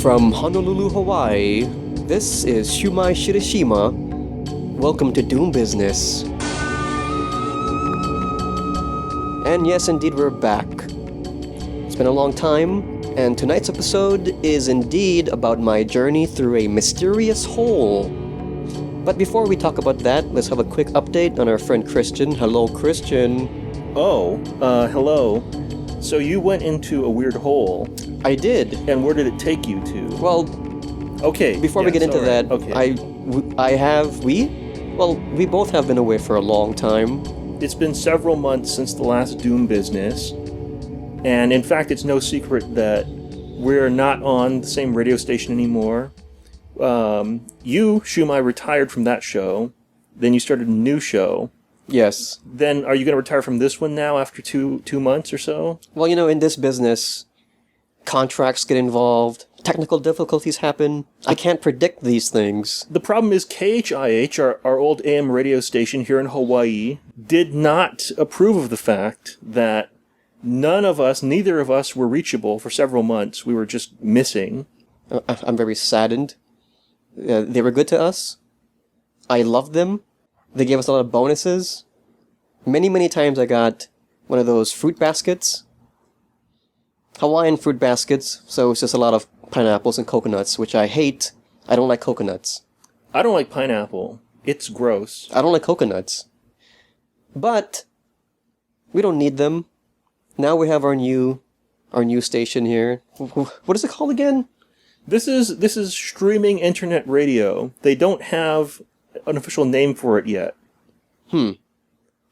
From Honolulu, Hawaii, this is Shumai Shirashima. Welcome to Doom Business. And yes, indeed, we're back. It's been a long time, and tonight's episode is indeed about my journey through a mysterious hole. But before we talk about that, let's have a quick update on our friend Christian. Hello, Christian. Hello. So you went into a weird hole. I did. And where did it take you to? Well, okay. Before we get into that, okay. we both have been away for a long time. It's been several months since the last Doom Business, and in fact, it's no secret that we're not on the same radio station anymore. You, Shumai, retired from that show, then you started a new show. Yes. Then, are you going to retire from this one now after two months or so? Well, in this business, contracts get involved, technical difficulties happen. I can't predict these things. The problem is KHIH, our old AM radio station here in Hawaii, did not approve of the fact that neither of us were reachable for several months. We were just missing. I'm very saddened. They were good to us. I loved them. They gave us a lot of bonuses. Many, many times I got one of those fruit baskets. Hawaiian fruit baskets, so it's just a lot of pineapples and coconuts, which I hate. I don't like coconuts. I don't like pineapple. It's gross. I don't like coconuts. But we don't need them. Now we have our new station here. What is it called again? This is streaming internet radio. They don't have an official name for it yet.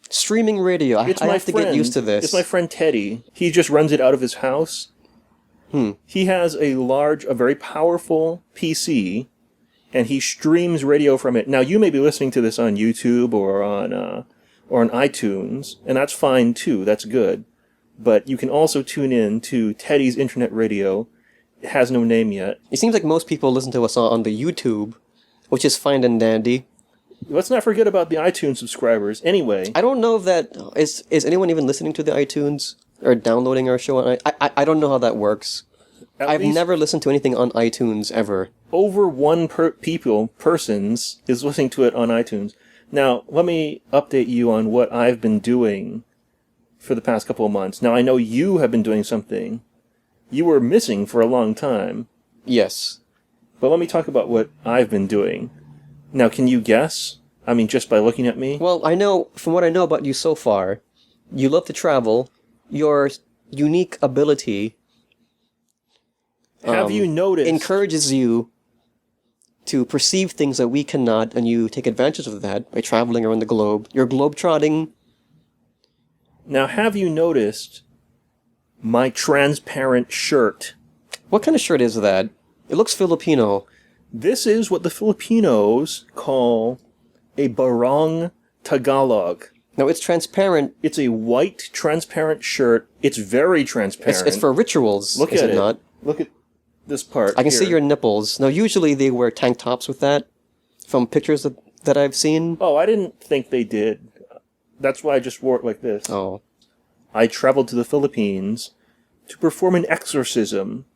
Streaming radio. I have to get used to this. It's my friend Teddy. He just runs it out of his house. He has a very powerful PC, and he streams radio from it. Now, you may be listening to this on YouTube or on iTunes, and that's fine too. That's good. But you can also tune in to Teddy's internet radio. It has no name yet. It seems like most people listen to us on the YouTube, which is fine and dandy. Let's not forget about the iTunes subscribers. Anyway, I don't know if that is anyone even listening to the iTunes or downloading our show. I don't know how that works. I've never listened to anything on iTunes ever. Over one persons is listening to it on iTunes. Now, let me update you on what I've been doing for the past couple of months. Now, I know you have been doing something. You were missing for a long time. Yes. But let me talk about what I've been doing. Now, can you guess? I mean, just by looking at me? Well, from what I know about you so far, you love to travel. Your unique ability have you noticed? Encourages you to perceive things that we cannot, and you take advantage of that by traveling around the globe. You're globe-trotting. Now, have you noticed my transparent shirt? What kind of shirt is that? It looks Filipino. This is what the Filipinos call a barong Tagalog. No, it's transparent. It's a white, transparent shirt. It's very transparent. It's for rituals, Look is at it not? Look at this part. I can see your nipples. Now, usually they wear tank tops with that, from pictures that I've seen. Oh, I didn't think they did. That's why I just wore it like this. Oh. I traveled to the Philippines to perform an exorcism.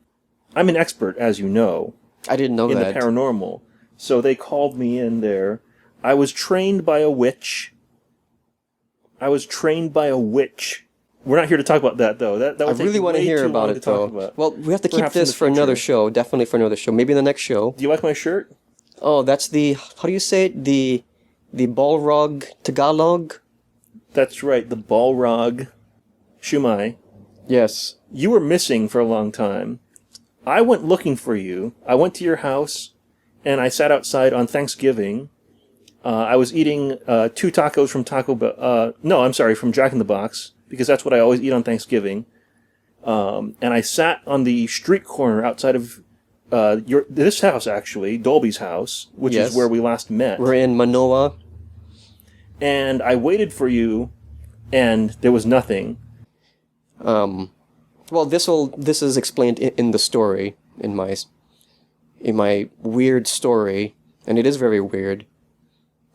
I'm an expert, as you know. I didn't know that. In the paranormal. So they called me in there. I was trained by a witch. We're not here to talk about that, though. That I really want to hear about it, though. Well, we have to keep this for another show. Definitely for another show. Maybe the next show. Do you like my shirt? Oh, that's how do you say it? The Balrog Tagalog? That's right, the Balrog. Shumai. Yes. You were missing for a long time. I went looking for you. I went to your house, and I sat outside on Thanksgiving. I was eating 2 tacos from from Jack in the Box, because that's what I always eat on Thanksgiving. And I sat on the street corner outside of this house, actually, Dolby's house, which is where we last met. We're in Manoa. And I waited for you, and there was nothing. Well, this is explained in the story, in my weird story, and it is very weird.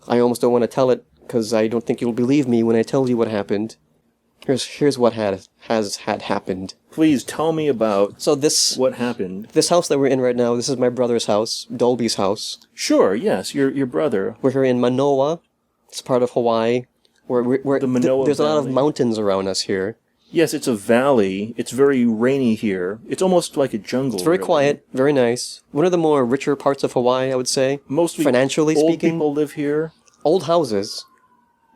I almost don't want to tell it because I don't think you'll believe me when I tell you what happened. Here's what has happened. Please tell me about So this what happened. this house that we're in right now, this is my brother's house, Dolby's house. Sure, yes, your brother. We're here in Manoa. It's part of Hawaii. The Manoa there's a lot of Valley. mountains around us here. Yes, it's a valley. It's very rainy here. It's almost like a jungle. It's very really. quiet, very nice. One of the more richer parts of Hawaii, I would say. Mostly financially old speaking. people live here. Old houses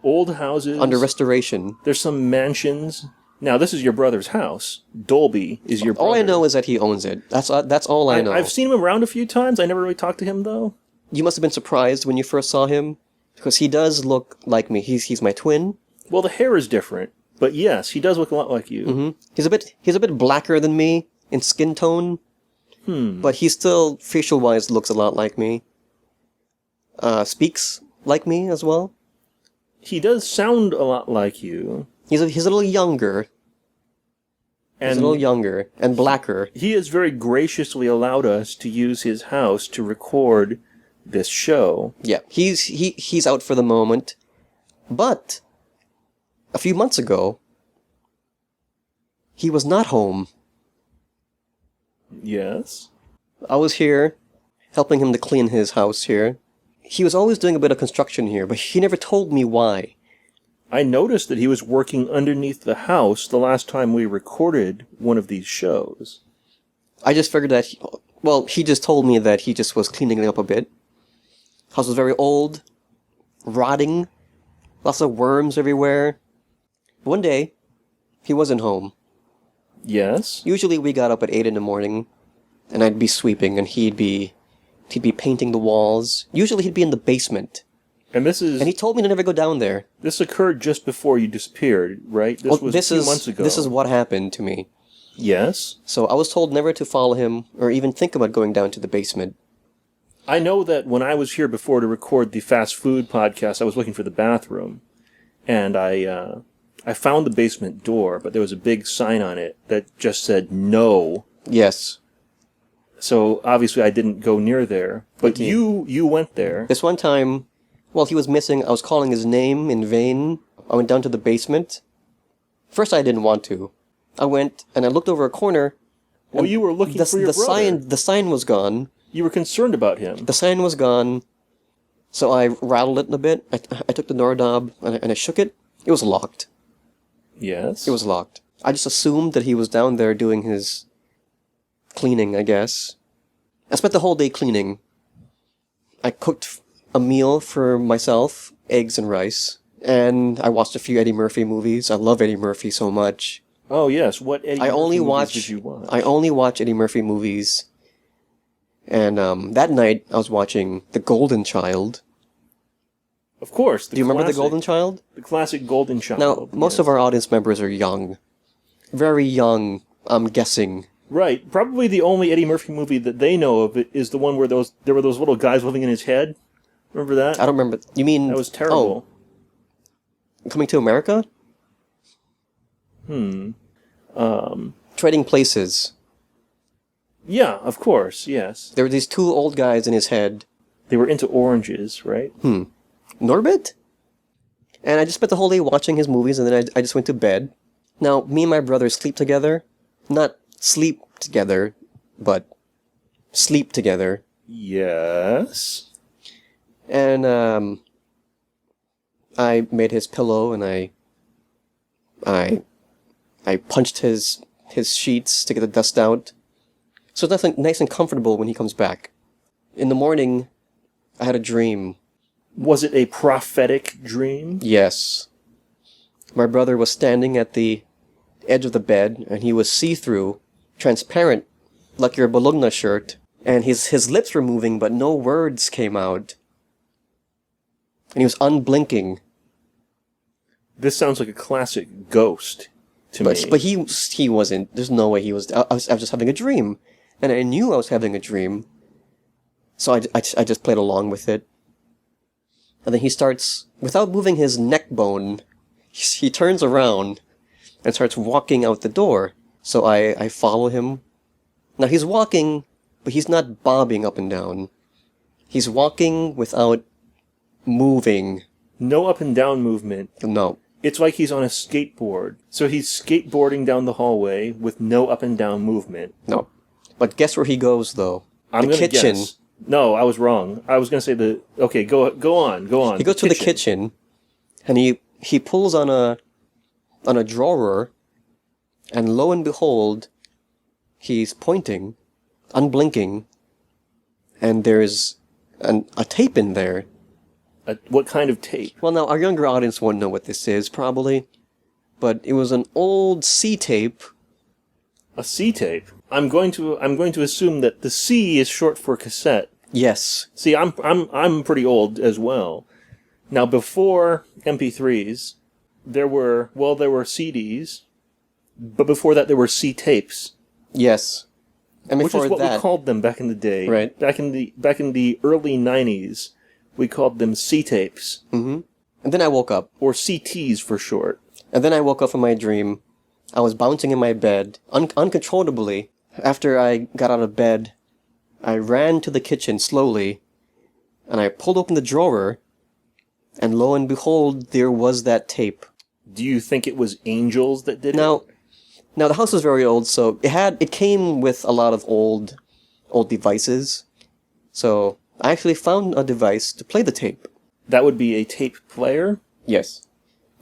Old houses. under restoration. There's some mansions. Now, this is your brother's house. Dolby is your brother. All I know is that he owns it. That's all I know. I've seen him around a few times. I never really talked to him, though. You must have been surprised when you first saw him, because he does look like me. He's my twin. Well, the hair is different. But yes, he does look a lot like you. Mm-hmm. He's a bit blacker than me in skin tone. But he still, facial-wise, looks a lot like me. Speaks like me as well. He does sound a lot like you. He's a little younger. He's a little younger and blacker. He has very graciously allowed us to use his house to record this show. Yeah, he's out for the moment. But a few months ago, he was not home. Yes. I was here, helping him to clean his house here. He was always doing a bit of construction here, but he never told me why. I noticed that he was working underneath the house the last time we recorded one of these shows. I just figured that, he just told me that he just was cleaning it up a bit. House was very old, rotting, lots of worms everywhere. One day, he wasn't home. Yes. Usually we got up at 8 in the morning, and I'd be sweeping, and he'd be painting the walls. Usually he'd be in the basement. And And he told me to never go down there. this occurred just before you disappeared, right? This was a few months ago. This is what happened to me. Yes. So I was told never to follow him, or even think about going down to the basement. I know that when I was here before to record the fast food podcast, I was looking for the bathroom. And I found the basement door, but there was a big sign on it that just said no. Yes. So obviously I didn't go near there. But Okay. you went there. This one time, while he was missing, I was calling his name in vain. I went down to the basement. First I didn't want to. I went, and I looked over a corner. Well, you were looking for your brother. The sign was gone. You were concerned about him. The sign was gone. So I rattled it a bit. I took the doorknob, and I shook it. It was locked. Yes. It was locked. I just assumed that he was down there doing his cleaning, I guess. I spent the whole day cleaning. I cooked a meal for myself, eggs and rice, and I watched a few Eddie Murphy movies. I love Eddie Murphy so much. Oh, yes. What Eddie Murphy movies did you watch? I only watch Eddie Murphy movies. And that night, I was watching The Golden Child. Of course. Do you remember The Golden Child? The classic Golden Child. Now, most of our audience members are young. Very young, I'm guessing. Right. Probably the only Eddie Murphy movie that they know of is the one where there were those little guys living in his head. Remember that? I don't remember. You mean... That was terrible. Oh, Coming to America? Trading Places. Yeah, of course, yes. There were these two old guys in his head. They were into oranges, right? Norbit? And I just spent the whole day watching his movies, and then I just went to bed. Now, me and my brother sleep together. Not sleep together, but sleep together. Yes. And I made his pillow, and I punched his sheets to get the dust out. So it's nice and comfortable when he comes back. In the morning, I had a dream. Was it a prophetic dream? Yes. My brother was standing at the edge of the bed, and he was see-through, transparent, like your Bologna shirt, and his lips were moving, but no words came out. And he was unblinking. This sounds like a classic ghost to me. But he wasn't. There's no way he was. I was just having a dream. And I knew I was having a dream. So I just played along with it. And then he starts, without moving his neck bone, he turns around and starts walking out the door. So I follow him. Now he's walking, but he's not bobbing up and down. He's walking without moving. No up and down movement. No. It's like he's on a skateboard. So he's skateboarding down the hallway with no up and down movement. No. But guess where he goes, though? I'm the gonna kitchen. Guess. No, I was wrong. I was going to say the... Okay, go on. He goes to the kitchen, and he pulls on a drawer, and lo and behold, he's pointing, unblinking, and there's a tape in there. What kind of tape? Well, now, our younger audience won't know what this is, probably, but it was an old C tape. A C tape? I'm going to assume that the C is short for cassette. Yes. See, I'm pretty old as well. Now, before MP3s, there were CDs, but before that there were C tapes. Yes. And which before is what that, we called them back in the day. Right. Back in the early 90s, we called them C tapes. Mm-hmm. And then I woke up. Or CTs for short. And then I woke up from my dream. I was bouncing in my bed, uncontrollably. After I got out of bed, I ran to the kitchen slowly, and I pulled open the drawer, and lo and behold, there was that tape. Do you think it was angels that did it? Now the house was very old, so it came with a lot of old devices. So I actually found a device to play the tape. That would be a tape player? Yes.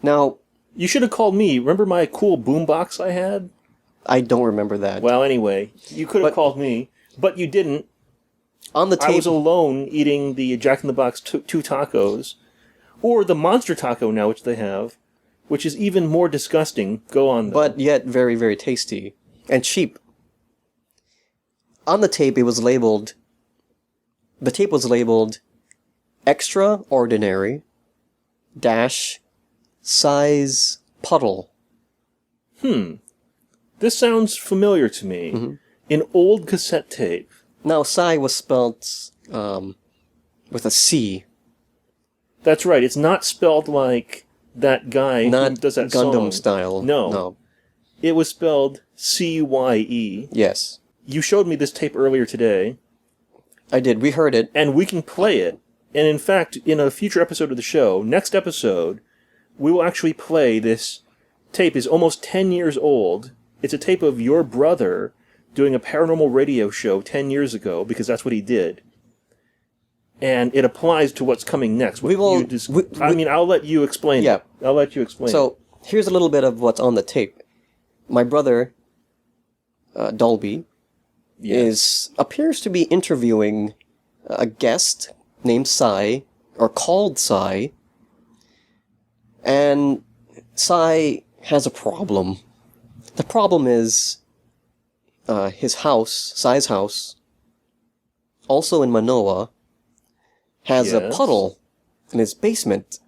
Now, you should have called me. Remember my cool boombox I had? I don't remember that. Well, anyway, you could have called me, but you didn't. On the tape, I was alone eating the Jack in the Box 2 tacos, or the Monster Taco now, which they have, which is even more disgusting. Go on, though. But yet very, very tasty and cheap. On the tape, it was labeled. The tape was labeled extraordinary dash size puddle. This sounds familiar to me. Mm-hmm. An old cassette tape. Now, Psy was spelt with a C. That's right. It's not spelled like that guy Not who does that Gundam song. style. No. It was spelled C-Y-E. Yes. You showed me this tape earlier today. I did. We heard it. And we can play it. And in fact, in a future episode of the show, next episode, we will actually play this tape. Is almost 10 years old. It's a tape of your brother doing a paranormal radio show 10 years ago, because that's what he did. And it applies to what's coming next. I'll let you explain it. I'll let you explain it. So, here's a little bit of what's on the tape. My brother, Dolby, appears to be interviewing a guest named Psy, or called Psy, and Psy has a problem. The problem is his house, Psy's house, also in Manoa, has a puddle in his basement.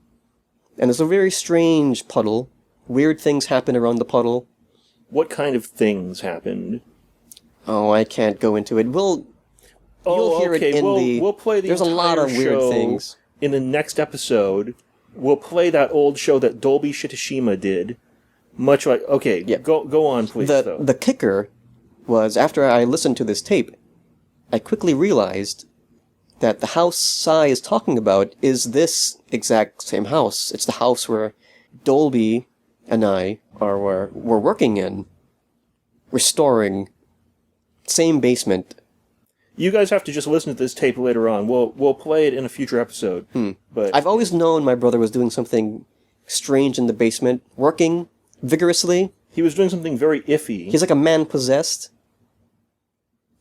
And it's a very strange puddle. Weird things happen around the puddle. What kind of things happened? Oh, I can't go into it. You'll hear it in the... We'll play the There's a lot of weird things. In the next episode, we'll play that old show that Dolby Shitashima did. Much like... Okay, go on, please, though. The kicker was, after I listened to this tape, I quickly realized that the house Psy is talking about is this exact same house. It's the house where Dolby and I were working in, restoring. Same basement. You guys have to just listen to this tape later on. We'll play it in a future episode. But I've always known my brother was doing something strange in the basement, working vigorously. He was doing something very iffy. He's like a man possessed,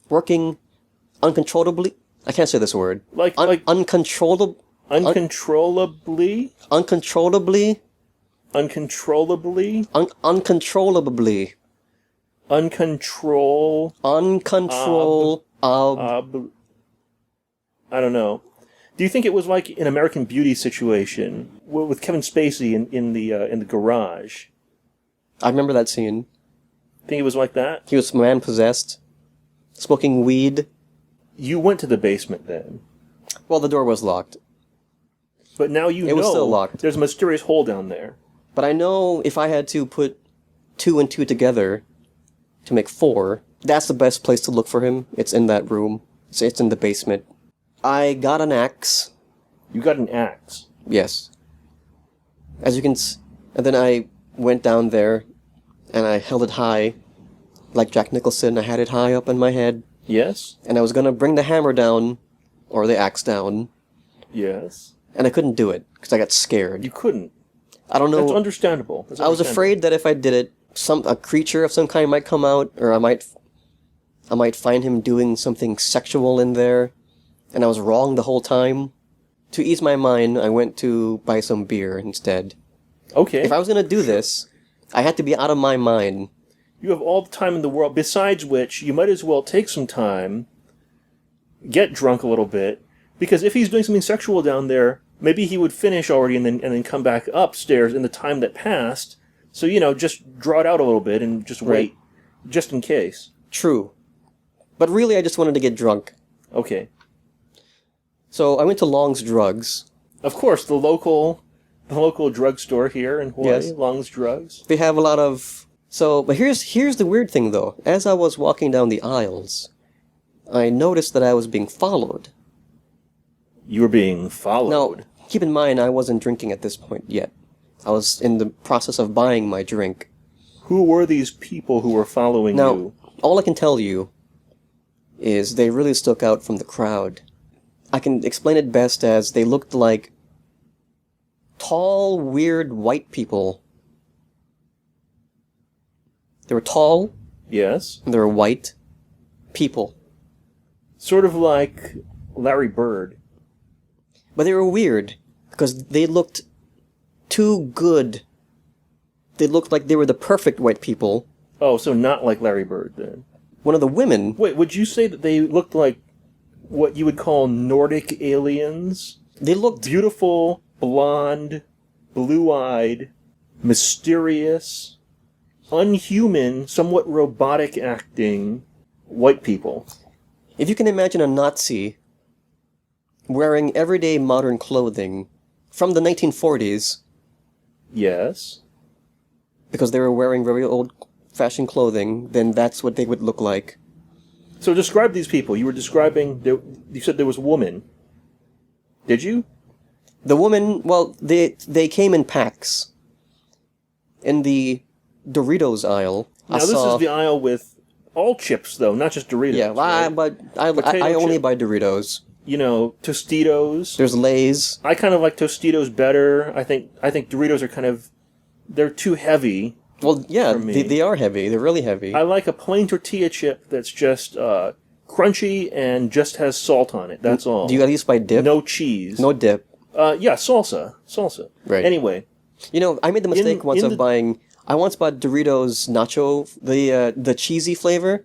working uncontrollably. I can't say this word. Uncontrollably. Uncontrollably. Uncontrollably. Uncontrollably. Uncontrollably. Uncontrol. I don't know. Do you think it was like an American Beauty situation with Kevin Spacey in the garage? I remember that scene. Think it was like that? He was man possessed, smoking weed. You went to the basement then. Well, the door was locked. But now it was still locked. There's a mysterious hole down there. But I know if I had to put 2 and 2 together to make 4, that's the best place to look for him. It's in that room. It's in the basement. I got an axe, You got an axe. Yes. As you can and then I went down there, and I held it high, like Jack Nicholson. I had it high up in my head, Yes? and I was gonna bring the hammer down, or the axe down, Yes. and I couldn't do it, because I got scared. You couldn't. I don't know. That's understandable. I was afraid that if I did it, a creature of some kind might come out, or I might find him doing something sexual in there, and I was wrong the whole time. To ease my mind, I went to buy some beer instead. Okay. If I was going to do this, I had to be out of my mind. You have all the time in the world, besides which you might as well take some time, get drunk a little bit, because if he's doing something sexual down there, maybe he would finish already and then come back upstairs in the time that passed. So, just draw it out a little bit and just wait, just in case. True. But really, I just wanted to get drunk. Okay. So I went to Long's Drugs. Of course, the local drugstore here in Hawaii, Yes. Long's Drugs. They have a lot of... but here's the weird thing, though. As I was walking down the aisles, I noticed that I was being followed. You were being followed. Now, keep in mind, I wasn't drinking at this point yet. I was in the process of buying my drink. Who were these people who were following Now, you? all I can tell you is they really stuck out from the crowd. I can explain it best as they looked like tall, weird white people. They were tall, Yes. and they were white people. Sort of like Larry Bird. But they were weird, because they looked too good. They looked like they were the perfect white people. Oh, so not like Larry Bird, then. One of the women... Wait, would you say that they looked like what you would call Nordic aliens? They looked... Beautiful, blonde, blue-eyed, mysterious, unhuman, somewhat robotic acting white people. If you can imagine a Nazi wearing everyday modern clothing from the 1940s, Yes. because they were wearing very old-fashioned clothing, then that's what they would look like. So describe these people. You were describing... You said there was a woman. Did you? The woman, well, they came in packs. In the Doritos aisle, Now, this is the aisle with all chips, though, not just Doritos. Yeah, well, right? I only chip. buy Doritos. Tostitos. There's Lay's. I kind of like Tostitos better. I think Doritos are they're too heavy. Well, yeah, for me. they are heavy. They're really heavy. I like a plain tortilla chip that's just crunchy and just has salt on it. That's all. Do you at least buy dip? No cheese. No dip. Yeah, salsa. Right. Anyway. I made the mistake once of buying... I once bought Doritos Nacho, the cheesy flavor.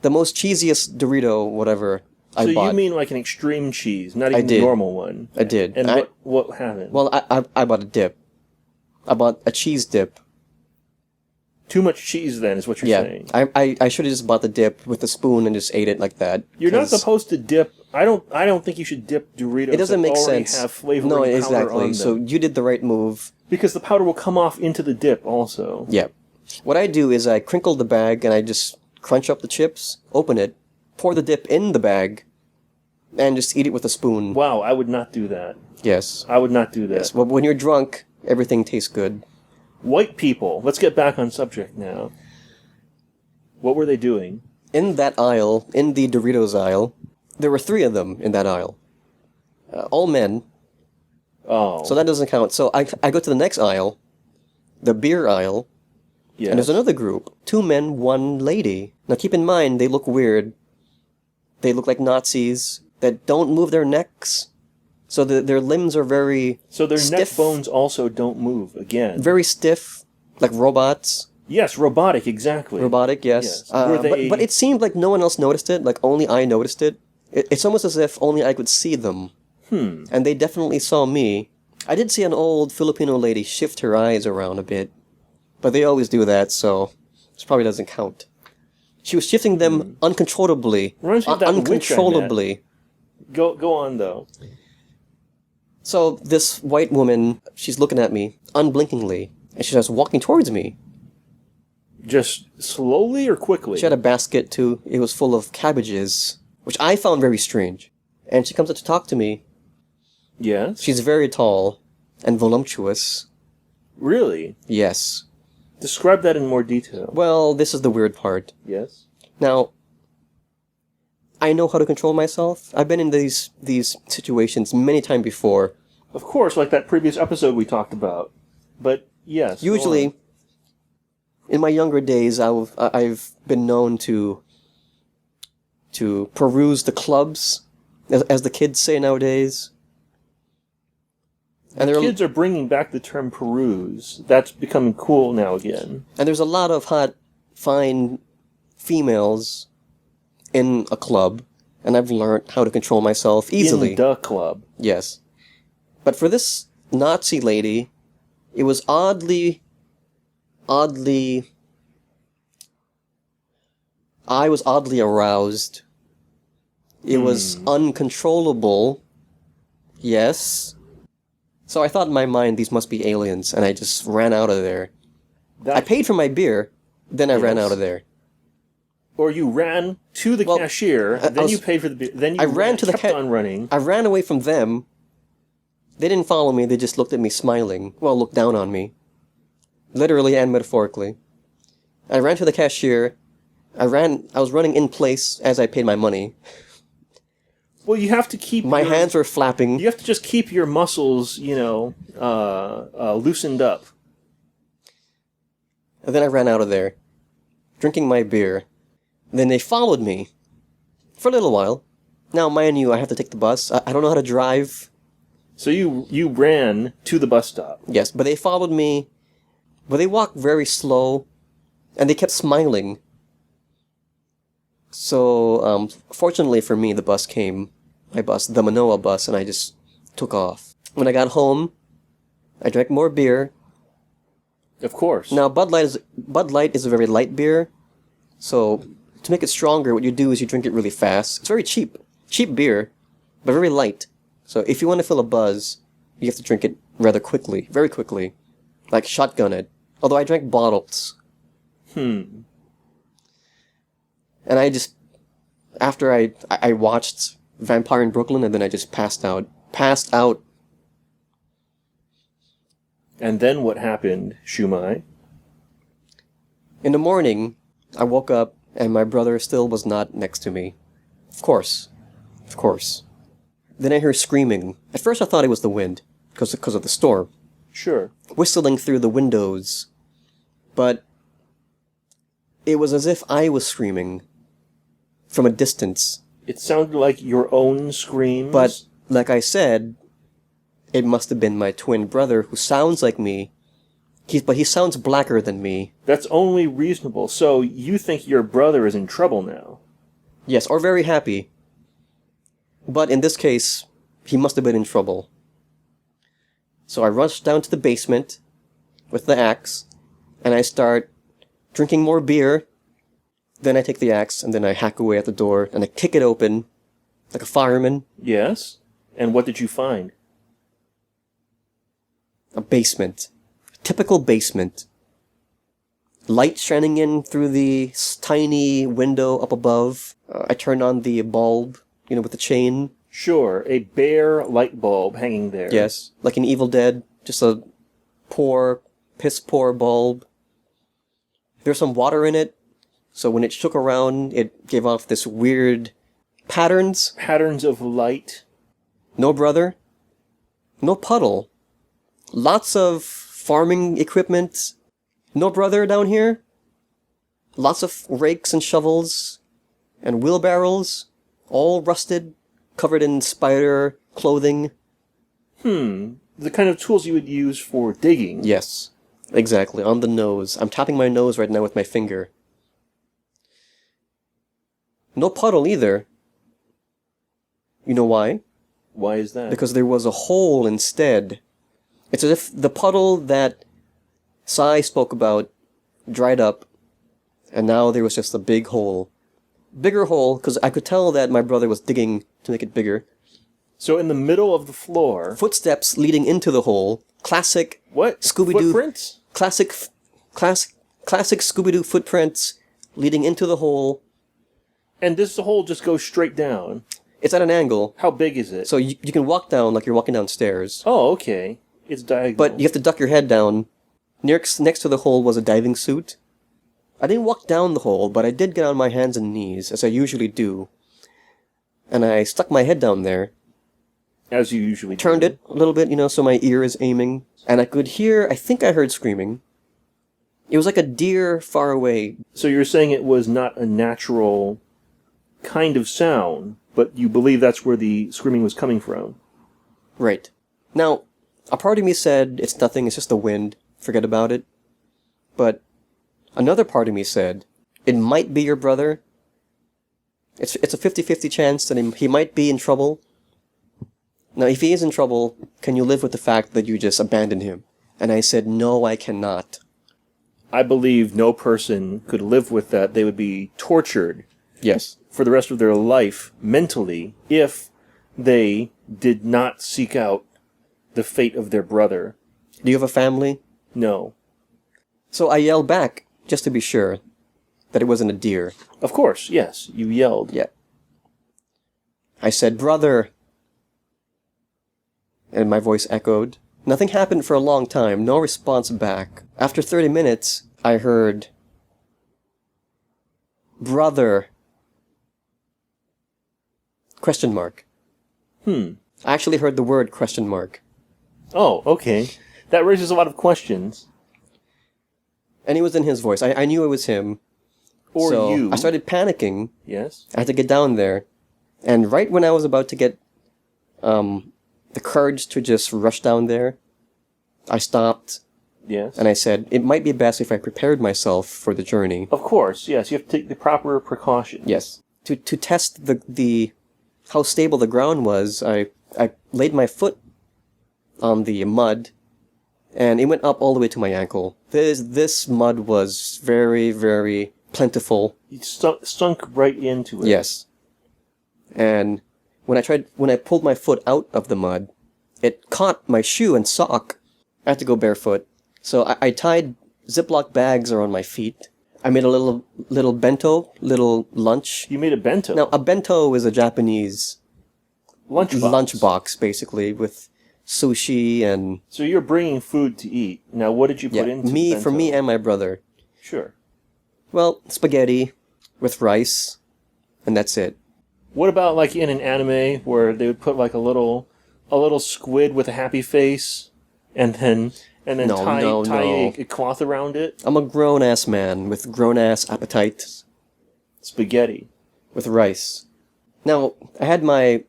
The most cheesiest Dorito, whatever, I bought. So you mean like an extreme cheese, not I even the did. normal one? I did. And what happened? Well, I bought a dip. I bought a cheese dip. Too much cheese, then, is what you're saying. I should have just bought the dip with a spoon and just ate it like that. You're not supposed to dip. I don't think you should dip Doritos. It doesn't make already sense. Have flavoring No, powder exactly. on them. So you did the right move. Because the powder will come off into the dip also. Yeah. What I do is I crinkle the bag and I just crunch up the chips, open it, pour the dip in the bag, and just eat it with a spoon. Wow, I would not do that. Yes. I would not do that. Yes. Well, when you're drunk, everything tastes good. White people. Let's get back on subject now. What were they doing? In that aisle, in the Doritos aisle, there were 3 of them in that aisle. All men. Oh. So that doesn't count. So I go to the next aisle, the beer aisle, yes. and there's another group. 2 men, 1 lady. Now keep in mind, they look weird. They look like Nazis that don't move their necks. So their limbs are very So their stiff, neck bones also don't move, again. very stiff, like robots. Yes, robotic, exactly. Robotic, yes. Yes. Were they... but it seemed like no one else noticed it, like only I noticed it. It's almost as if only I could see them. And they definitely saw me. I did see an old Filipino lady shift her eyes around a bit. But they always do that, so this probably doesn't count. She was shifting them uncontrollably. Reminds me of that witch I met. Uncontrollably. Go on, though. So this white woman, she's looking at me, unblinkingly, and she starts walking towards me. Just slowly or quickly? She had a basket, too. It was full of cabbages, which I found very strange. And she comes up to talk to me. Yes? She's very tall and voluptuous. Really? Yes. Describe that in more detail. Well, this is the weird part. Yes? Now, I know how to control myself. I've been in these situations many times before. Of course, like that previous episode we talked about. But, yes. Usually, in my younger days, I've been known to peruse the clubs, as the kids say nowadays. And kids are bringing back the term peruse. That's becoming cool now again. And there's a lot of hot, fine females in a club, and I've learned how to control myself easily. In the club. Yes. But for this Nazi lady, it was oddly... I was oddly aroused. It was uncontrollable. Yes. So I thought in my mind, these must be aliens, and I just ran out of there. I paid for my beer, then I ran out of there. Or you ran to the cashier, then you paid for the beer, then you kept on running. I ran away from them. They didn't follow me, they just looked at me smiling. Well, looked down on me. Literally and metaphorically. I ran to the cashier. I was running in place as I paid my money. Well, you have to keep my hands were flapping. You have to just keep your muscles, loosened up. And then I ran out of there, drinking my beer. Then they followed me for a little while. Now, mind you, I have to take the bus. I don't know how to drive. So you ran to the bus stop. Yes, but they followed me. But they walked very slow, and they kept smiling. So, fortunately for me, the bus came. My bus, the Manoa bus, and I just took off. When I got home, I drank more beer. Of course. Now, Bud Light is a very light beer. So, to make it stronger, what you do is you drink it really fast. It's very cheap. Cheap beer, but very light. So, if you want to feel a buzz, you have to drink it rather quickly. Very quickly. Like shotgun it. Although I drank bottles. And I just... After I watched Vampire in Brooklyn, and then I just passed out. Passed out. And then what happened, Shumai? In the morning, I woke up, and my brother still was not next to me. Of course. Of course. Then I heard screaming. At first I thought it was the wind, because of the storm. Sure. Whistling through the windows. But it was as if I was screaming from a distance. It sounded like your own screams. But, like I said, it must have been my twin brother who sounds like me. But he sounds blacker than me. That's only reasonable. So you think your brother is in trouble now? Yes, or very happy. But in this case, he must have been in trouble. So I rushed down to the basement with the axe, and I start drinking more beer. Then I take the axe, and then I hack away at the door, and I kick it open, like a fireman. Yes? And what did you find? A basement. A typical basement. Light shining in through the tiny window up above. I turn on the bulb, with the chain. Sure, a bare light bulb hanging there. Yes, like in Evil Dead, just a piss-poor bulb. There's some water in it, so when it shook around, it gave off this weird patterns. Patterns of light. No brother. No puddle. Lots of farming equipment. No brother down here. Lots of rakes and shovels and wheelbarrows, all rusted, covered in spider clothing. The kind of tools you would use for digging. Yes, exactly, on the nose. I'm tapping my nose right now with my finger. No puddle either. You know why? Why is that? Because there was a hole instead. It's as if the puddle that Sai spoke about dried up, and now there was just a big hole. Bigger hole, because I could tell that my brother was digging to make it bigger. So in the middle of the floor... Footsteps leading into the hole. Classic... What? Scooby-Doo... Footprints? Classic Scooby-Doo footprints leading into the hole. And this hole just goes straight down. It's at an angle, How big is it? so you can walk down like you're walking downstairs. Oh, okay. It's diagonal. But you have to duck your head down. Next to the hole was a diving suit. I didn't walk down the hole, but I did get on my hands and knees, as I usually do. And I stuck my head down there, As you usually do. turned it a little bit, so my ear is aiming. And I could hear, I think I heard screaming. It was like a deer far away. So you're saying it was not a natural kind of sound, but you believe that's where the screaming was coming from. Right. Now, a part of me said, it's nothing, it's just the wind, forget about it. But another part of me said, it might be your brother. It's a 50-50 chance that he might be in trouble. Now, if he is in trouble, can you live with the fact that you just abandoned him? And I said, no, I cannot. I believe no person could live with that. They would be tortured Yes. for the rest of their life mentally if they did not seek out the fate of their brother. Do you have a family? No. So I yelled back, just to be sure, that it wasn't a deer. Of course, yes. You yelled. Yeah. I said, brother. And my voice echoed. Nothing happened for a long time, no response back. After 30 minutes, I heard, brother. Question mark. I actually heard the word question mark. Oh, okay. That raises a lot of questions. And it was in his voice. I knew it was him. Or So you. I started panicking. Yes. I had to get down there. And right when I was about to get the courage to just rush down there, I stopped Yes. and I said, it might be best if I prepared myself for the journey. Of course, yes. You have to take the proper precautions. Yes. To test the how stable the ground was, I laid my foot on the mud, and it went up all the way to my ankle. This mud was very, very plentiful. You sunk right into it. Yes. And when I pulled my foot out of the mud, it caught my shoe and sock. I had to go barefoot. So I tied Ziploc bags around my feet. I made a little bento, little lunch. You made a bento. Now, a bento is a Japanese lunchbox, basically, with sushi and... So you're bringing food to eat. Now, what did you put into the bento? For me and my brother. Sure. Well, spaghetti with rice, and that's it. What about like in an anime where they would put like a little squid with a happy face, and then tie a cloth around it? I'm a grown-ass man with grown-ass appetite. Spaghetti. With rice. Now, I had my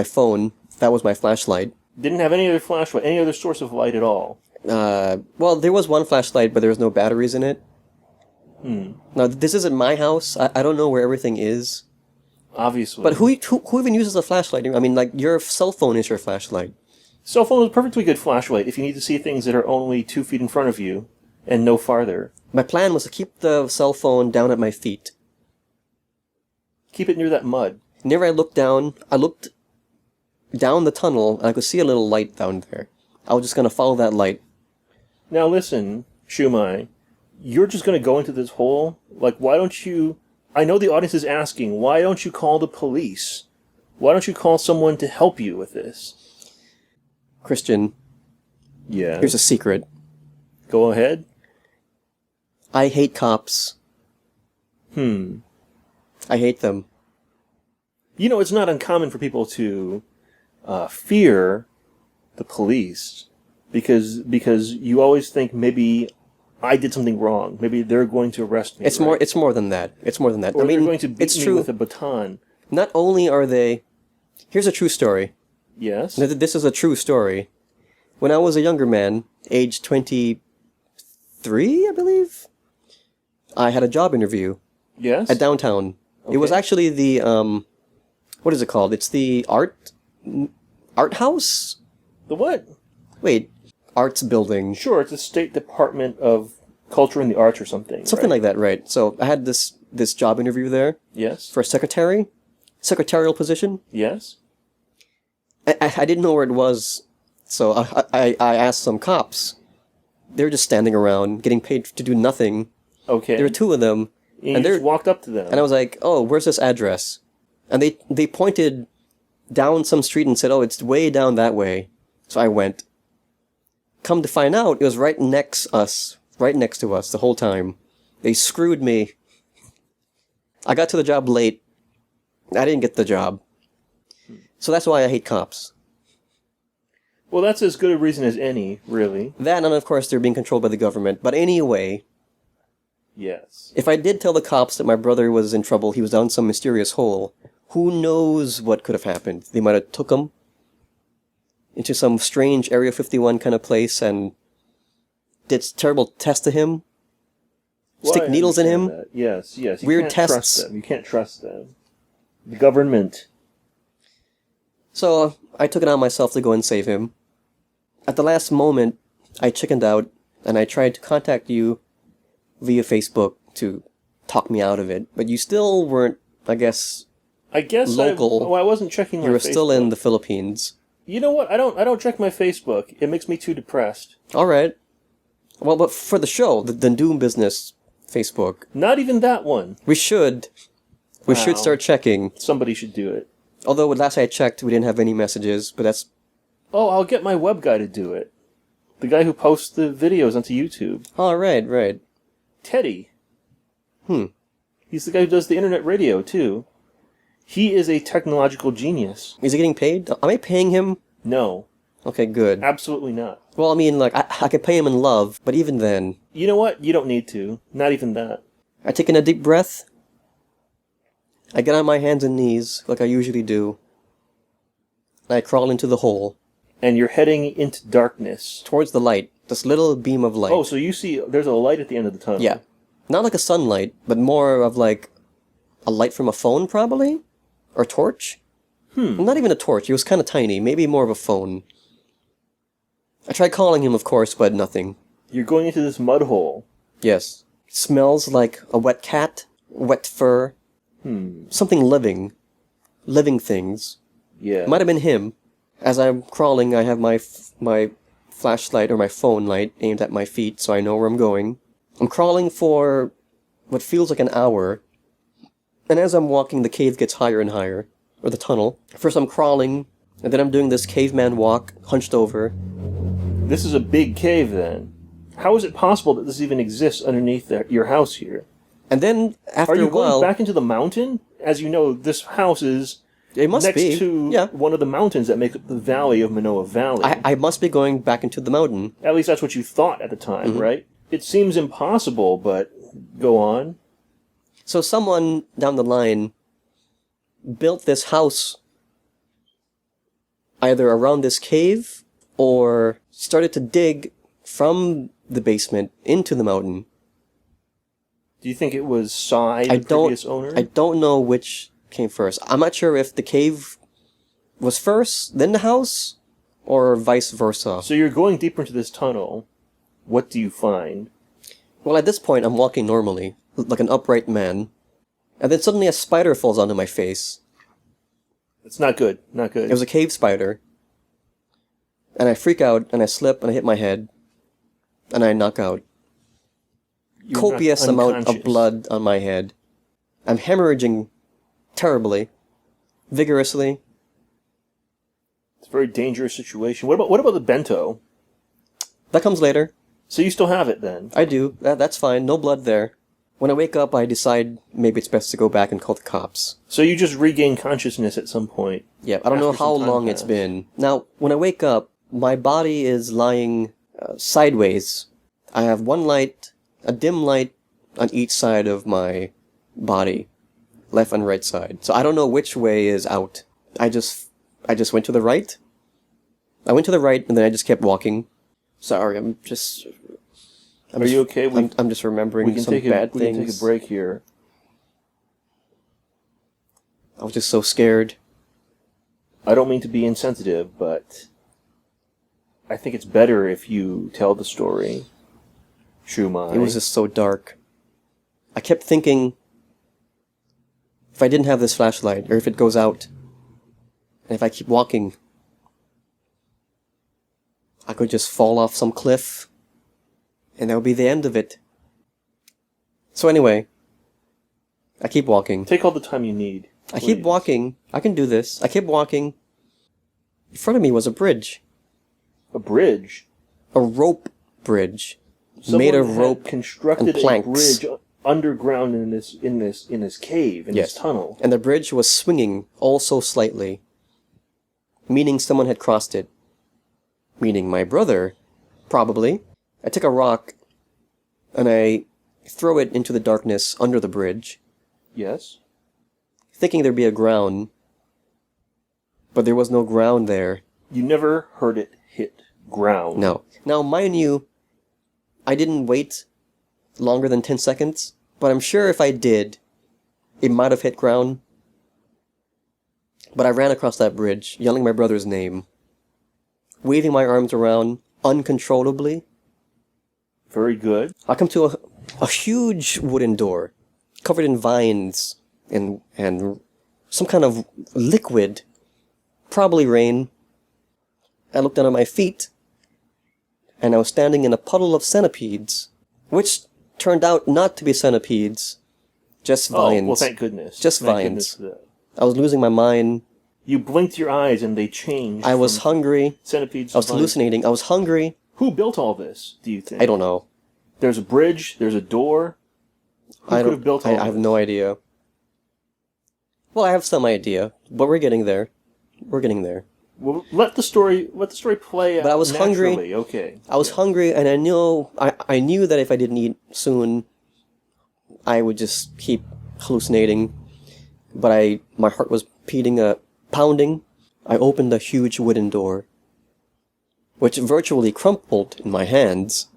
phone. That was my flashlight. Didn't have any other flashlight, any other source of light at all. Well, there was one flashlight, but there was no batteries in it. Now, this isn't my house. I don't know where everything is. Obviously. But who even uses a flashlight? I mean, like, your cell phone is your flashlight. Cell phone is a perfectly good flashlight if you need to see things that are only 2 feet in front of you and no farther. My plan was to keep the cell phone down at my feet. Keep it near that mud. Whenever I looked down the tunnel, and I could see a little light down there. I was just going to follow that light. Now listen, Shumai, you're just going to go into this hole? Like, why don't you... I know the audience is asking, why don't you call the police? Why don't you call someone to help you with this? Christian, Yeah. here's a secret. Go ahead. I hate cops. I hate them. You know, it's not uncommon for people to fear the police because you always think maybe I did something wrong. Maybe they're going to arrest me. It's right? more than that. It's more than that. Or I mean, they're going to beat it's me true. with a baton. Not only are they... Here's a true story. Yes. This is a true story. When I was a younger man, age 23, I believe, I had a job interview Yes. at downtown. It was Okay. actually the what is it called? It's the art house? The what? Wait, arts building. Sure, it's the State Department of Culture and the Arts or something. Something right? like that, right? So I had this job interview there Yes. for a secretarial position. Yes. I didn't know where it was, so I asked some cops. They were just standing around, getting paid to do nothing. Okay. There were two of them, and you they just walked up to them. and I was like, "Oh, where's this address?" And they pointed down some street and said, oh, it's way down that way. So I went. Come to find out, it was right next to us the whole time. They screwed me. I got to the job late. I didn't get the job. So that's why I hate cops. Well, that's as good a reason as any, really. That, and of course, they're being controlled by the government. But anyway, yes. If I did tell the cops that my brother was in trouble, he was down some mysterious hole, who knows what could have happened? They might have took him into some strange Area 51 kind of place and did terrible tests to him. Stick needles in him. That. Yes. You Weird can't tests. Trust them. You can't trust them. The government. So I took it on myself to go and save him. At the last moment, I chickened out, and I tried to contact you via Facebook to talk me out of it. But you still weren't, I guess local. I wasn't checking my Facebook. You were still in the Philippines. You know what? I don't check my Facebook. It makes me too depressed. All right. Well, but for the show, the Doom Business Facebook. Not even that one. We should start checking. Somebody should do it. Although last I checked, we didn't have any messages, but that's... Oh, I'll get my web guy to do it. The guy who posts the videos onto YouTube. Oh, right. Teddy. He's the guy who does the internet radio, too. He is a technological genius. Is he getting paid? Am I paying him? No. Okay, good. Absolutely not. Well, I mean, like, I could pay him in love, but even then... You know what? You don't need to. Not even that. I take in a deep breath. I get on my hands and knees, like I usually do. And I crawl into the hole. And you're heading into darkness. Towards the light. This little beam of light. Oh, so you see there's a light at the end of the tunnel. Yeah. Not like a sunlight, but more of like a light from a phone, probably? Or a torch? Not even a torch. It was kind of tiny. Maybe more of a phone. I tried calling him, of course, but nothing. You're going into this mud hole. Yes. It smells like a wet cat, wet fur. Something living. Living things. Yeah. Might have been him. As I'm crawling, I have my flashlight or my phone light aimed at my feet, so I know where I'm going. I'm crawling for what feels like an hour. And as I'm walking, the cave gets higher and higher. Or the tunnel. First I'm crawling, and then I'm doing this caveman walk, hunched over. This is a big cave, then. How is it possible that this even exists underneath your house here? And then, after a while... Are you going going back into the mountain? As you know, this house is it must next be. to one of the mountains that make up the valley of Manoa Valley. I must be going back into the mountain. At least that's what you thought at the time, right? It seems impossible, but go on. So someone down the line built this house either around this cave or started to dig from the basement into the mountain. Do you think it was Sai, the previous owner? I don't know which came first. I'm not sure if the cave was first, then the house, or vice versa. So you're going deeper into this tunnel. What do you find? Well, at this point, I'm walking normally, like an upright man. And then suddenly a spider falls onto my face. It's not good. Not good. It was a cave spider. And I freak out, and I slip, and I hit my head. And I knock out. You're Copious not amount of unconscious. blood on my head. I'm hemorrhaging terribly. Vigorously. It's a very dangerous situation. What about the bento? That comes later. So you still have it then? I do. That's fine. No blood there. When I wake up, I decide maybe it's best to go back and call the cops. So you just regain consciousness at some point? Yeah, I don't know After how some time long it's passed. been. Now, when I wake up, my body is lying sideways. I have one light, a dim light, on each side of my body. Left and right side. So I don't know which way is out. I just went to the right. I went to the right, and then I just kept walking. Sorry, I'm just... Are you okay? I'm just remembering some bad things. We can take a break here. I was just so scared. I don't mean to be insensitive, but I think it's better if you tell the story. Shumai. It was just so dark. I kept thinking, if I didn't have this flashlight, or if it goes out, and if I keep walking, I could just fall off some cliff, and that would be the end of it. So anyway, I keep walking. Take all the time you need. I keep walking. I can do this. I keep walking. In front of me was a bridge. A bridge? A rope bridge. Someone made of had rope constructed and planks. a bridge underground in this cave, in this tunnel. And the bridge was swinging also slightly. Meaning someone had crossed it. Meaning my brother, probably. I take a rock and I throw it into the darkness under the bridge. Yes. Thinking there'd be a ground. But there was no ground there. You never heard it hit ground. No. Now, mind you, I didn't wait longer than 10 seconds, but I'm sure if I did, it might have hit ground. But I ran across that bridge, yelling my brother's name, waving my arms around uncontrollably. Very good. I come to a huge wooden door, covered in vines and some kind of liquid, probably rain. I looked down at my feet, and I was standing in a puddle of centipedes, which turned out not to be centipedes, just vines. Oh, well, thank goodness. Just Thank vines. goodness for that. I was losing my mind. You blinked your eyes and they changed. I was hungry. Centipedes. I was hallucinating. I was hungry. Who built all this, do you think? I don't know. There's a bridge, there's a door. Who could have built all this? I have no idea. Well, I have some idea, but we're getting there. We're getting there. Well, let the story play out. But I was naturally. hungry. Okay. I was hungry, and I knew that if I didn't eat soon, I would just keep hallucinating. But my heart was pounding. I opened a huge wooden door, which virtually crumpled in my hands.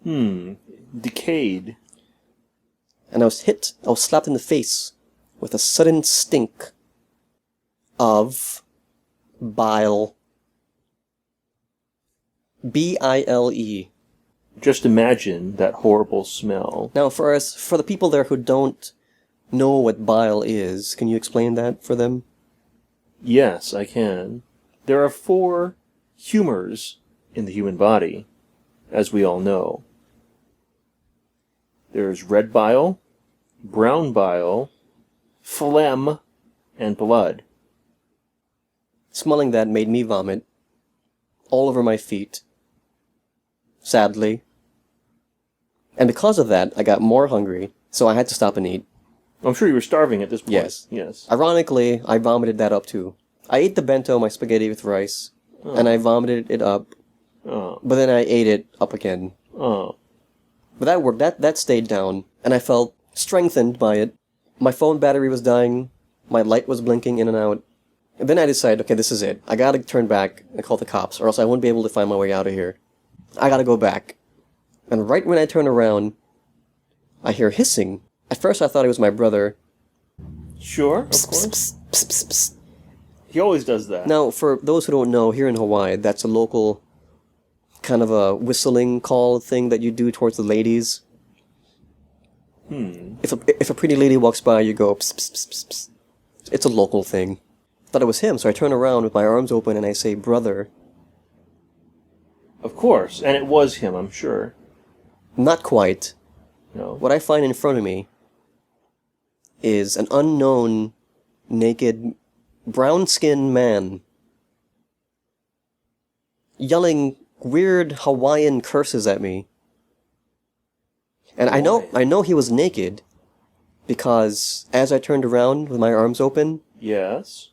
Decayed. And I was slapped in the face with a sudden stink of bile. B-I-L-E. Just imagine that horrible smell. Now, for the people there who don't know what bile is, can you explain that for them? Yes, I can. There are 4 humors in the human body, as we all know. There's red bile, brown bile, phlegm, and blood. Smelling that made me vomit all over my feet, sadly. And because of that, I got more hungry, so I had to stop and eat. I'm sure you were starving at this point. Yes. Ironically, I vomited that up too. I ate the bento, my spaghetti with rice, and I vomited it up. But then I ate it up again. But that worked. That stayed down, and I felt strengthened by it. My phone battery was dying. My light was blinking in and out. And then I decided, okay, this is it. I gotta turn back and call the cops, or else I won't be able to find my way out of here. I gotta go back. And right when I turn around, I hear hissing. At first I thought it was my brother. Sure, of course. He always does that. Now, for those who don't know, here in Hawaii, that's a local kind of a whistling call thing that you do towards the ladies. If a pretty lady walks by, you go pss, pss, pss, pss, pss. It's a local thing. Thought it was him, so I turn around with my arms open and I say, "Brother." Of course, and it was him, I'm sure. Not quite. No. What I find in front of me is an unknown, naked, brown-skinned man yelling weird Hawaiian curses at me. And I know he was naked because as I turned around with my arms open, Yes.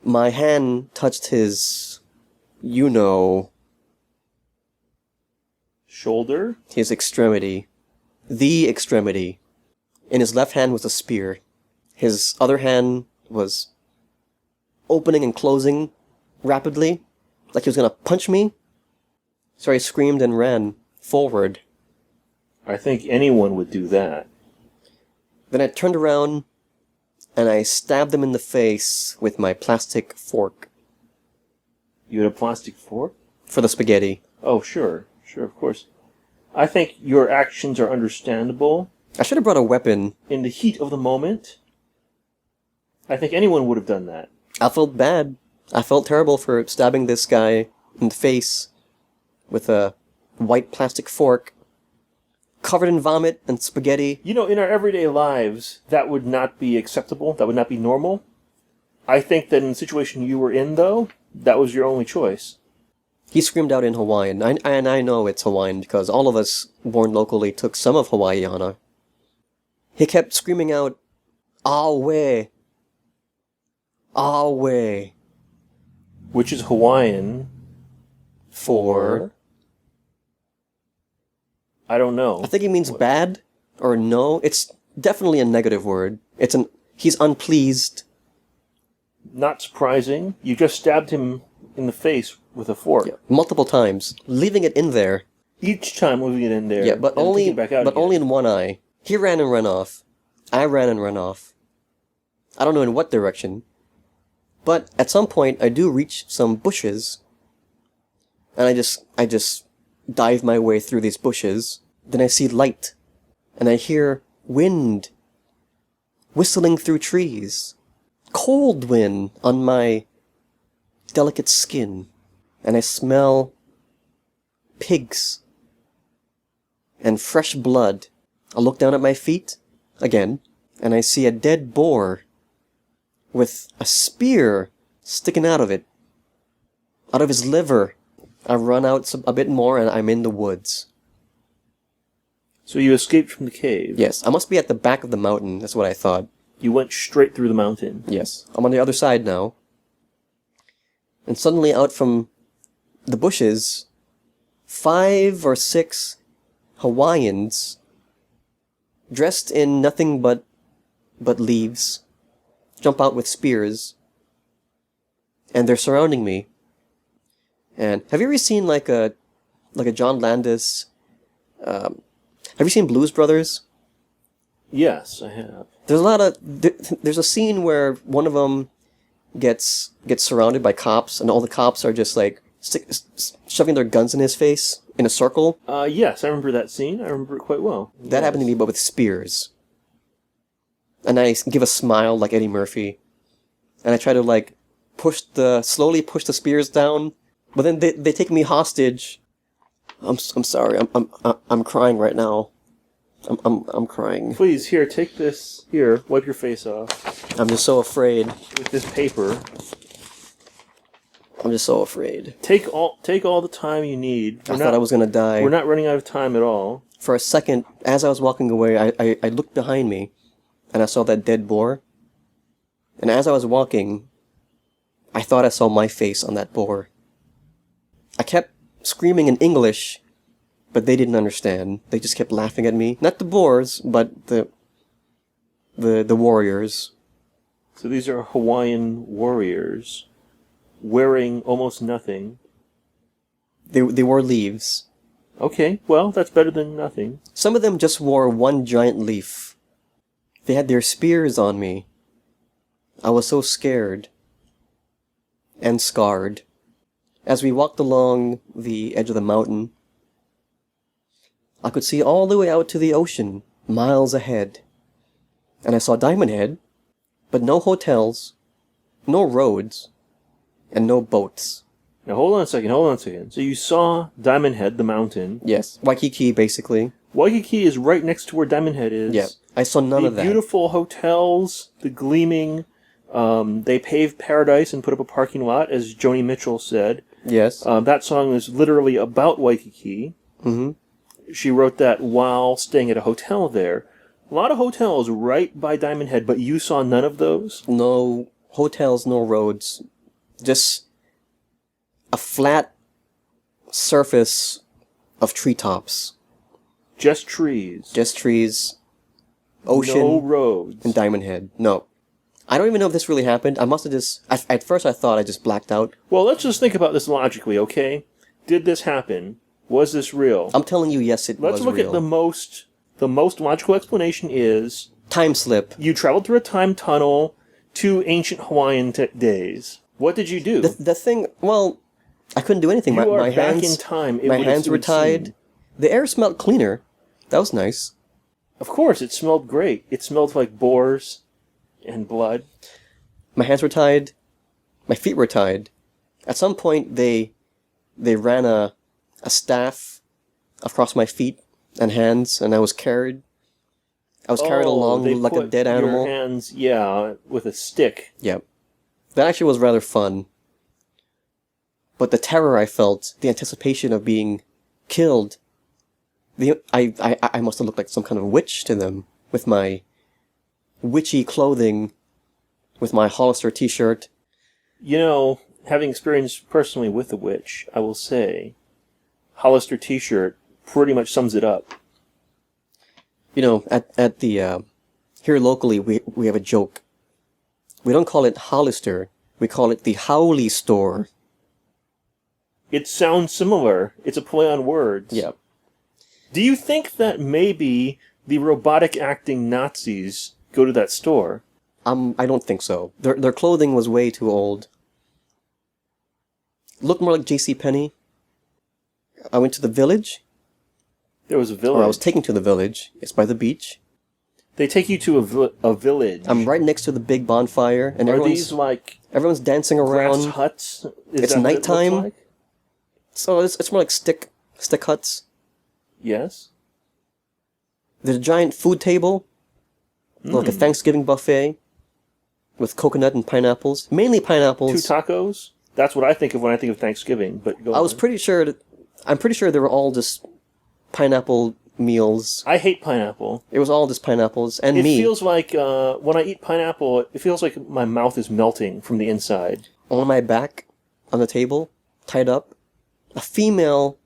my hand touched his, Shoulder? his extremity. The extremity. In his left hand was a spear. His other hand was opening and closing rapidly, like he was gonna punch me. So I screamed and ran forward. I think anyone would do that. Then I turned around and I stabbed him in the face with my plastic fork You had a plastic fork? for the spaghetti. Oh, sure. Sure, of course. I think your actions are understandable. I should have brought a weapon. In the heat of the moment, I think anyone would have done that. I felt bad. I felt terrible for stabbing this guy in the face with a white plastic fork covered in vomit and spaghetti. You know, in our everyday lives, that would not be acceptable. That would not be normal. I think that in the situation you were in, though, that was your only choice. He screamed out in Hawaiian, and I know it's Hawaiian because all of us born locally took some of Hawaiiana. He kept screaming out, "Awe! Awe!" Which is Hawaiian for... I don't know. I think he means bad, or no. It's definitely a negative word. He's unpleased. Not surprising. You just stabbed him in the face with a fork. Yeah, multiple times, leaving it in there. Each time moving it in there. Yeah, but and only taking it back out but again. only in one eye. He ran and ran off. I ran and ran off. I don't know in what direction. But at some point, I do reach some bushes, and I just dive my way through these bushes. Then I see light, and I hear wind whistling through trees. Cold wind on my delicate skin, and I smell pigs and fresh blood. I look down at my feet again, and I see a dead boar with a spear sticking out of it, out of his liver. I run out a bit more, and I'm in the woods. So you escaped from the cave. Yes, I must be at the back of the mountain. That's what I thought. You went straight through the mountain. Yes, I'm on the other side now. And suddenly out from the bushes, 5 or 6 Hawaiians, dressed in nothing but leaves, jump out with spears. And they're surrounding me. And have you ever seen like a John Landis, have you seen Blues Brothers? Yes, I have. There's a scene where one of them gets surrounded by cops, and all the cops are just like shoving their guns in his face in a circle. Yes, I remember that scene. I remember it quite well. That happened to me, but with spears. And I give a smile like Eddie Murphy, and I try to like slowly push the spears down, but then they take me hostage. I'm sorry. I'm crying right now. I'm crying. Please, here, take this. Here, wipe your face off. I'm just so afraid. With this paper. I'm just so afraid. Take all the time you need. I thought I was gonna die. We're not running out of time at all. For a second, as I was walking away, I looked behind me, and I saw that dead boar. And as I was walking, I thought I saw my face on that boar. I kept screaming in English, but they didn't understand. They just kept laughing at me. Not the boars, but the warriors. So these are Hawaiian warriors wearing almost nothing. They wore leaves. Okay, well, that's better than nothing. Some of them just wore one giant leaf. They had their spears on me. I was so scared and scarred. As we walked along the edge of the mountain, I could see all the way out to the ocean, miles ahead. And I saw Diamond Head, but no hotels, no roads, and no boats. Now hold on a second. So you saw Diamond Head, the mountain. Yes, Waikiki, basically. Waikiki is right next to where Diamond Head is. Yeah, I saw none of that. The beautiful hotels, the gleaming. They paved paradise and put up a parking lot, as Joni Mitchell said. Yes. That song is literally about Waikiki. Mm-hmm. She wrote that while staying at a hotel there. A lot of hotels right by Diamond Head, but you saw none of those? No hotels, no roads. Just a flat surface of treetops. Just trees. Just trees. Ocean. No roads. And Diamond Head. No. I don't even know if this really happened. I must have just... At first I thought I just blacked out. Well, let's just think about this logically, okay? Did this happen? Was this real? I'm telling you, yes, it was real. Let's look at the most logical explanation is... Time slip. You traveled through a time tunnel to ancient Hawaiian days. What did you do? The thing... Well, I couldn't do anything. You are my back hands, in time. My hands were tied. Seem. The air smelled cleaner. That was nice. Of course, it smelled great. It smelled like boars and blood. My hands were tied. My feet were tied. At some point, they ran a staff across my feet and hands, and I was carried. I was carried along they like a put dead animal. Your hands, yeah, with a stick. Yep. That actually was rather fun. But the terror I felt, the anticipation of being killed, I must have looked like some kind of witch to them, with my witchy clothing, with my Hollister t-shirt. You know, having experienced personally with the witch, I will say, Hollister t-shirt pretty much sums it up. You know, at the, here locally, we have a joke. We don't call it Hollister, we call it the Howley store. It sounds similar. It's a play on words. Yep. Do you think that maybe the robotic acting Nazis go to that store? I don't think so. Their clothing was way too old. Looked more like JCPenney. I went to the village. There was a village. Or I was taken to the village. It's by the beach. They take you to a village. I'm right next to the big bonfire, and Are these like everyone's dancing grass around. huts? It's that what it nighttime. looks like? So it's more like stick huts. Yes. There's a giant food table, like a Thanksgiving buffet, with coconut and pineapples. Mainly pineapples. 2 tacos? That's what I think of when I think of Thanksgiving. But go I was on. pretty sure I'm pretty sure they were all just pineapple meals. I hate pineapple. It was all just pineapples and It me. feels like when I eat pineapple, it feels like my mouth is melting from the inside. On my back, on the table, tied up. A female.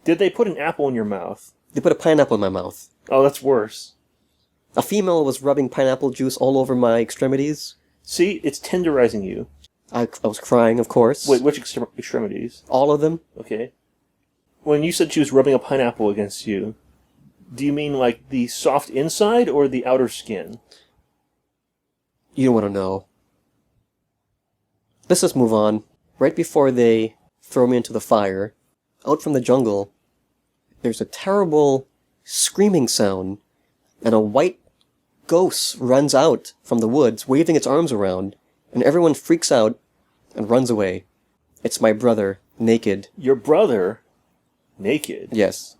Did they put an apple in your mouth? They put a pineapple in my mouth. Oh, that's worse. A female was rubbing pineapple juice all over my extremities. See, it's tenderizing you. I was crying, of course. Wait, which extremities? All of them. Okay. When you said she was rubbing a pineapple against you, do you mean like the soft inside or the outer skin? You don't want to know. Let's just move on. Right before they throw me into the fire, out from the jungle, there's a terrible screaming sound, and a white ghost runs out from the woods, waving its arms around, and everyone freaks out and runs away. It's my brother, naked. Your brother, naked. Yes.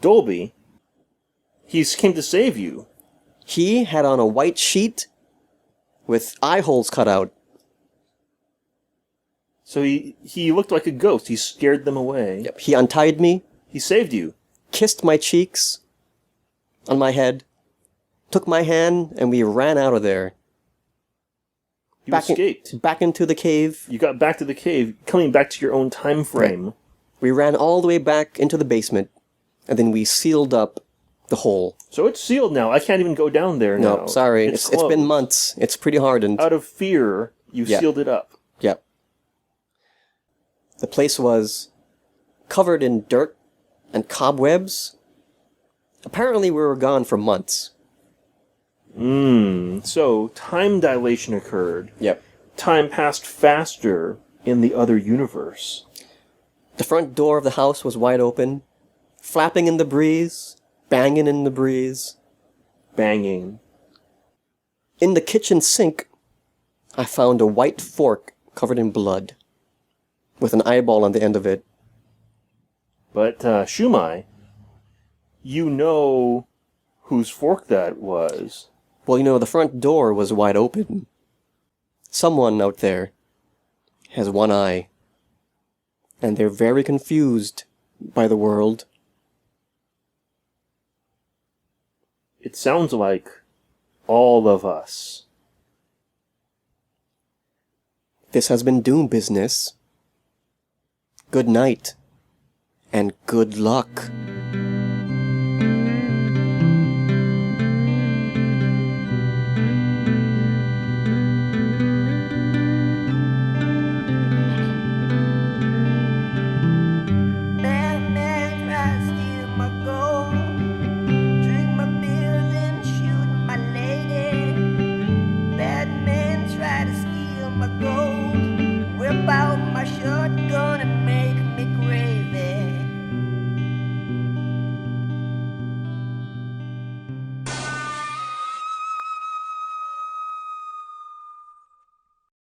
Dolby, he came to save you. He had on a white sheet with eye holes cut out. So he looked like a ghost. He scared them away. Yep. He untied me, He saved you. kissed my cheeks on my head, took my hand, and we ran out of there. You escaped. Back into the cave. You got back to the cave, coming back to your own time frame. We ran all the way back into the basement, and then we sealed up the hole. So it's sealed now. I can't even go down there now. No, sorry. It's been closed. months. It's pretty hardened. Out of fear, you Yeah. sealed it up. Yep. The place was covered in dirt and cobwebs. Apparently we were gone for months. So time dilation occurred. Yep. Time passed faster in the other universe. The front door of the house was wide open, flapping in the breeze, banging in the breeze. Banging. In the kitchen sink, I found a white fork covered in blood, with an eyeball on the end of it. But, Shumai, you know whose fork that was. Well, you know, the front door was wide open. Someone out there has one eye, and they're very confused by the world. It sounds like all of us. This has been Doom Business. Good night, and good luck.